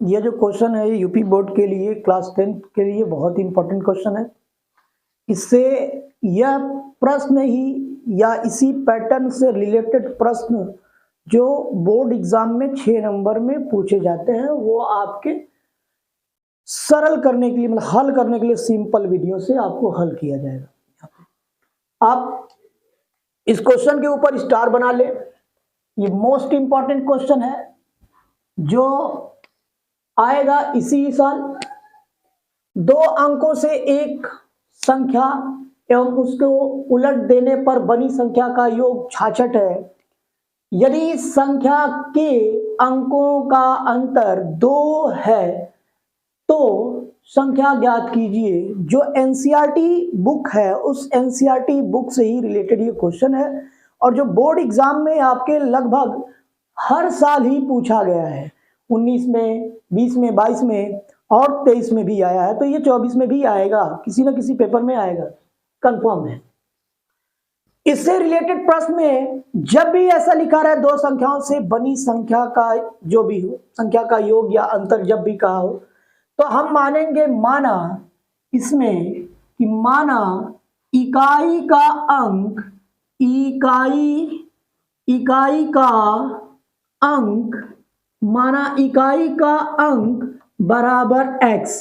ये जो क्वेश्चन है यूपी बोर्ड के लिए क्लास 10th के लिए बहुत ही इंपॉर्टेंट क्वेश्चन है। इससे यह प्रश्न ही या इसी पैटर्न से रिलेटेड प्रश्न जो बोर्ड एग्जाम में 6 नंबर में पूछे जाते हैं वो आपके सरल करने के लिए मतलब हल करने के लिए सिंपल वीडियो से आपको हल किया जाएगा। आप इस क्वेश्चन के ऊपर स्टार बना ले। ये मोस्ट इंपॉर्टेंट क्वेश्चन है जो आएगा इसी साल। 2 अंकों से एक संख्या एवं उसको उलट देने पर बनी संख्या का योग 66 है। यदि संख्या के अंकों का अंतर 2 है तो संख्या ज्ञात कीजिए। जो एनसीईआरटी बुक है उस एनसीईआरटी बुक से ही रिलेटेड ये क्वेश्चन है और जो बोर्ड एग्जाम में आपके लगभग हर साल ही पूछा गया है। 19 में, 20 में, 22 में और 23 में भी आया है, तो ये 24 में भी आएगा, किसी ना किसी पेपर में आएगा, कंफर्म है। इससे रिलेटेड प्रश्न में जब भी ऐसा लिखा रहे 2 संख्याओं से बनी संख्या का जो भी हो, संख्या का योग या अंतर जब भी कहा हो, तो हम मानेंगे माना इसमें कि माना इकाई का अंक माना इकाई का अंक बराबर x।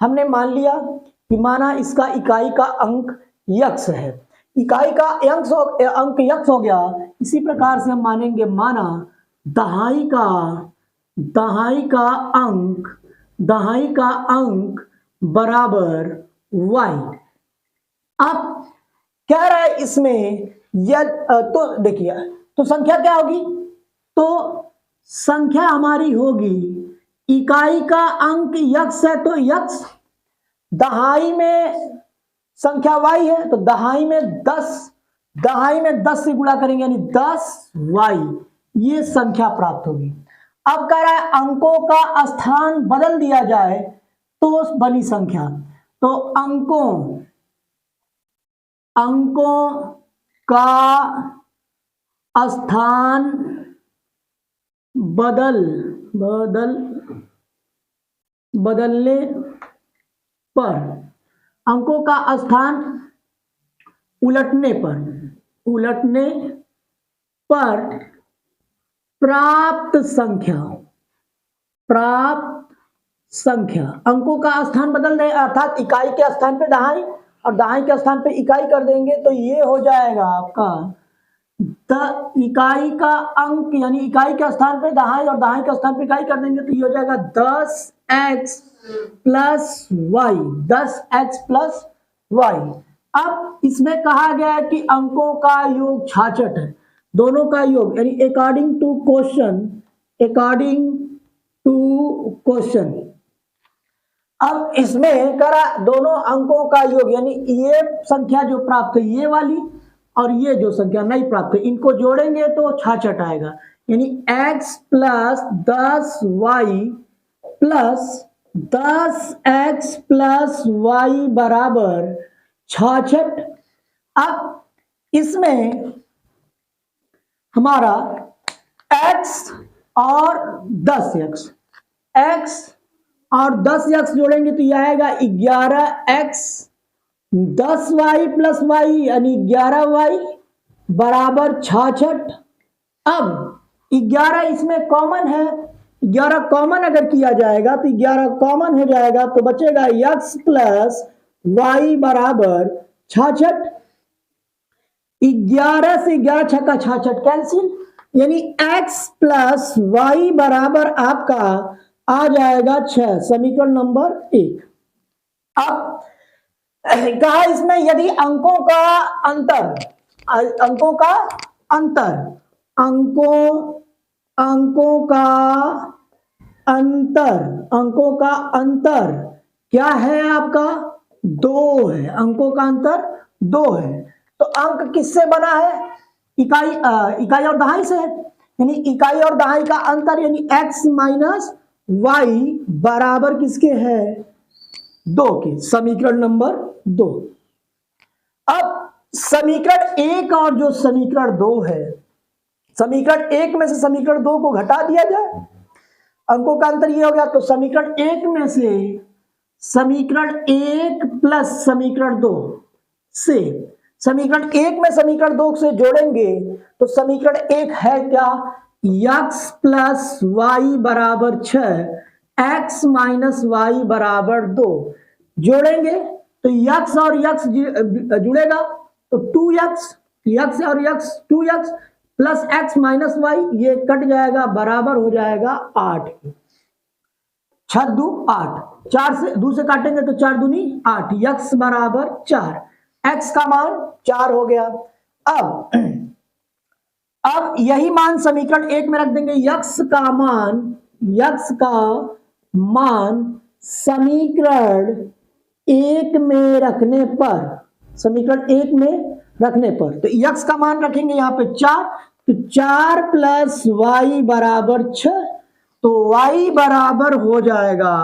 हमने मान लिया कि माना इसका इकाई का अंक x है, इकाई का अंक x हो गया। इसी प्रकार से हम मानेंगे माना दहाई का अंक बराबर y। अब कह रहा है इसमें तो देखिए तो संख्या क्या होगी, तो संख्या हमारी होगी इकाई का अंक x है तो x, दहाई में संख्या y है तो दहाई में 10 से गुणा करेंगे यानी 10y, ये संख्या प्राप्त होगी। अब कह रहा है अंकों का स्थान बदल दिया जाए तो बनी संख्या, तो अंकों का स्थान बदलने पर, अंकों का स्थान उलटने पर प्राप्त संख्या अंकों का स्थान बदल दें, अर्थात इकाई के स्थान पे दहाई और दहाई के स्थान पे इकाई कर देंगे तो ये हो जाएगा आपका इकाई का अंक यानी इकाई के स्थान पे दहाई और दहाई के स्थान पे इकाई कर देंगे तो ये हो जाएगा 10x plus Y, 10x plus Y. अब इसमें कहा गया है कि अंकों का योग 66 है, दोनों का योग यानी अकॉर्डिंग टू क्वेश्चन। अब इसमें करा दोनों अंकों का योग यानी ये संख्या जो प्राप्त है ये वाली और ये जो संख्या नहीं प्राप्त है इनको जोड़ेंगे तो 66 आएगा, यानी x plus 10y plus 10x plus y बराबर 66। अब इसमें हमारा x और 10x जोड़ेंगे तो यह आएगा 11x 10y प्लस y यानी 11y बराबर 66। अब 11 इसमें कॉमन है, 11 कॉमन अगर किया जाएगा तो 11 कॉमन हो जाएगा तो बचेगा x प्लस y बराबर 66। 11 से 11 छक्का 66 कैंसिल, यानी x प्लस y बराबर आपका आ जाएगा 6, समीकरण नंबर 1। अब कहा इसमें यदि अंकों का अंतर क्या है आपका 2 है, अंकों का अंतर 2 है। तो अंक किससे बना है, इकाई और दहाई से, यानी इकाई और दहाई का अंतर यानी x माइनस y बराबर किसके है 2 के, समीकरण नंबर 2। अब समीकरण 1 और जो समीकरण 2 है, समीकरण 1 में से समीकरण 2 को घटा दिया जाए, अंकों का अंतर ये हो गया। तो समीकरण 1 में से समीकरण 1 प्लस समीकरण 2 से, समीकरण 1 में समीकरण 2 से जोड़ेंगे तो समीकरण 1 है क्या, x प्लस वाई बराबर 6, x माइनस वाई बराबर 2। जोड़ेंगे तो x और x जुड़ेगा तो 2x, x और x 2x plus x minus y, ये कट जाएगा, बराबर हो जाएगा 8। 6 2 8, 4 से 2 से काटेंगे तो 4 दूनी 8, x बराबर 4, x का मान 4 हो गया। अब यही मान समीकरण 1 में रख देंगे। x का मान समीकरण 1 में रखने पर, समीकरण 1 में रखने पर तो x का मान रखेंगे यहां पे 4, तो 4 प्लस वाई बराबर 6, तो y बराबर हो जाएगा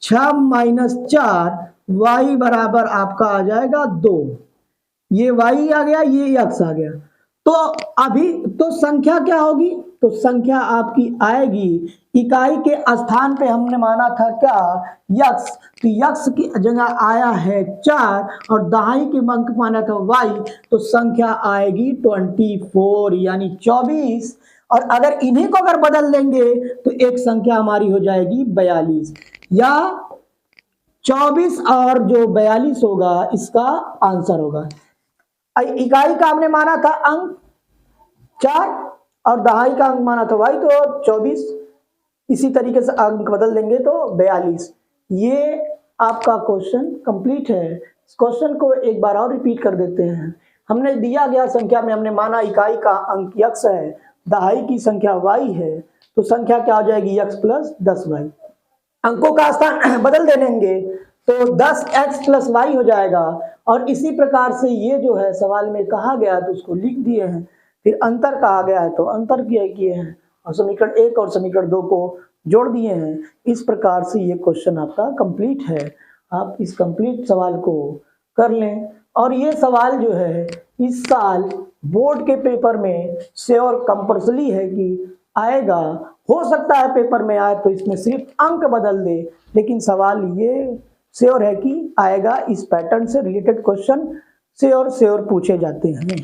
6 माइनस 4, y बराबर आपका आ जाएगा 2। ये y आ गया, ये x आ गया। तो अभी तो संख्या क्या होगी, तो संख्या आपकी आएगी, इकाई के स्थान पे हमने माना था क्या, x, तो x की जगह आया है 4 और दहाई के अंक माना था y, तो संख्या आएगी 24 यानी 24। और अगर इन्हीं को अगर बदल देंगे तो एक संख्या हमारी हो जाएगी 42, या 24 और जो 42 होगा इसका आंसर होगा। इकाई का हमने माना था अंक 4 और दहाई का अंक माना था y, तो 24, इसी तरीके से अंक बदल देंगे तो 42। ये आपका क्वेश्चन कंप्लीट है। इस क्वेश्चन को एक बार और रिपीट कर देते हैं। हमने दिया गया संख्या में हमने माना इकाई का अंक x है, दहाई की संख्या y है, तो संख्या क्या हो जाएगी x प्लस 10y। अंकों का स्थान बदल दे देंगे तो 10x प्लस y हो जाएगा। और इसी प्रकार से ये जो है सवाल में कहा गया है तो उसको लिख दिए हैं, फिर अंतर कहा गया है तो अंतर किए हैं, और समीकरण 1 और समीकरण 2 को जोड़ दिए हैं। इस प्रकार से ये क्वेश्चन आपका कंप्लीट है। आप इस कंप्लीट सवाल को कर लें। और ये सवाल जो है इस साल बोर्ड के पेपर में श्योर कंपल्सरी है कि आएगा। हो सकता है पेपर में आए तो इसमें सिर्फ अंक बदल दे, लेकिन सवाल ये श्योर है कि आएगा। इस पैटर्न से रिलेटेड क्वेश्चन श्योर पूछे जाते हैं।